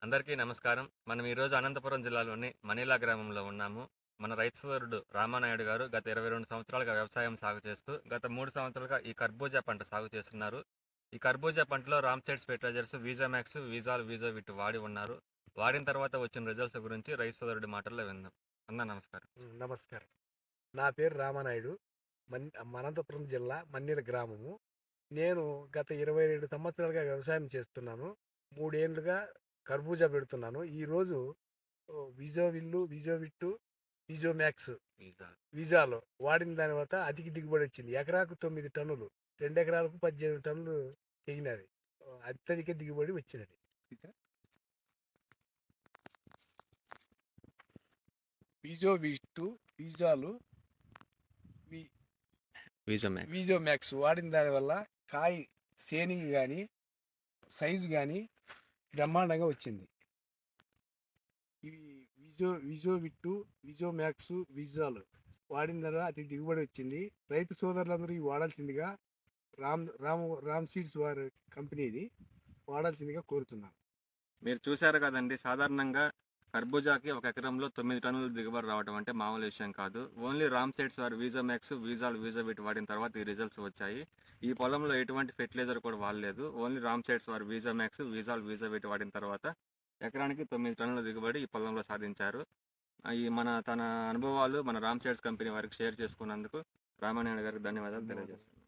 అందరికీ నమస్కారం. మనం ఈరోజు అనంతపురం జిల్లాలోని మణిలా గ్రామంలో ఉన్నాము. మన రైతు సోదరుడు రామానాయుడు గారు గత 22 సంవత్సరాలుగా వ్యవసాయం సాగు చేస్తూ, గత 3 సంవత్సరాలుగా ఈ కర్బూజా పంట సాగు చేస్తున్నారు. ఈ కర్బూజా పంటలో రామ్ సీడ్స్ ఫెర్టిలైజర్స్, వీజామాక్స్, వీజాల్, వీజోవిట్ వాడి ఉన్నారు. వాడిన తర్వాత వచ్చిన రిజల్ట్స్ గురించి రైతు సోదరుడి మాటల్లో విందాం. అన్న నమస్కారం. నమస్కారం. నా పేరు రామానాయుడు. అనంతపురం జిల్లా మన్నిర గ్రామము. నేను గత 22 సంవత్సరాలుగా వ్యవసాయం చేస్తున్నాను. 3 ఏళ్లుగా కర్బూజా పెడుతున్నాను. ఈరోజు విజోవిల్లు, విజోవిట్టు, విజోమాక్స్, వీజాల్. విజాలో వాడిన దాని వల్ల అధిక దిగుబడి వచ్చింది. ఎకరాకు 9 టన్నులు, 2 ఎకరాలకు 18 టన్నులు తెగినది. అత్యధిక దిగుబడి వచ్చినది. విజోవిట్టు, విజాలు, వీజామాక్స్. విజోమాక్స్ వాడిన దానివల్ల కాయ సేనింగ్ కానీ సైజు కానీ బ్రహ్మాండంగా వచ్చింది. ఇవి విజోవిట్టు, విజోమాక్స్, విజాలు వాడిన ద్వారా అతి దిగుబడి వచ్చింది. రైతు సోదరులందరూ ఇవి వాడాల్సిందిగా రామ్ సీడ్స్ వారి కంపెనీది వాడాల్సిందిగా కోరుతున్నాను. మీరు చూశారు కదండి, సాధారణంగా కర్బూజాకి ఒక ఎకరంలో 9 టన్నుల దిగుబడి రావడం అంటే మామూలు విషయం కాదు. ఓన్లీ రామ్ సీడ్స్ వారి వీజోమాక్స్, వీజాల్, వీజోవిట్ వాడిన తర్వాత ఈ రిజల్ట్స్ వచ్చాయి. ఈ పొలంలో ఎటువంటి ఫెర్టిలైజర్ కూడా వాడలేదు. ఓన్లీ రామ్ సీడ్స్ వారి వీజోమాక్స్, వీజాల్, వీజోవిట్ వాడిన తర్వాత ఎకరానికి 9 టన్నుల దిగుబడి ఈ పొలంలో సాధించారు. తన అనుభవాలు మన రామ్ సీడ్స్ కంపెనీ వారికి షేర్ చేసుకున్నందుకు రామానాయుడు గారికి ధన్యవాదాలు తెలియజేస్తున్నాను.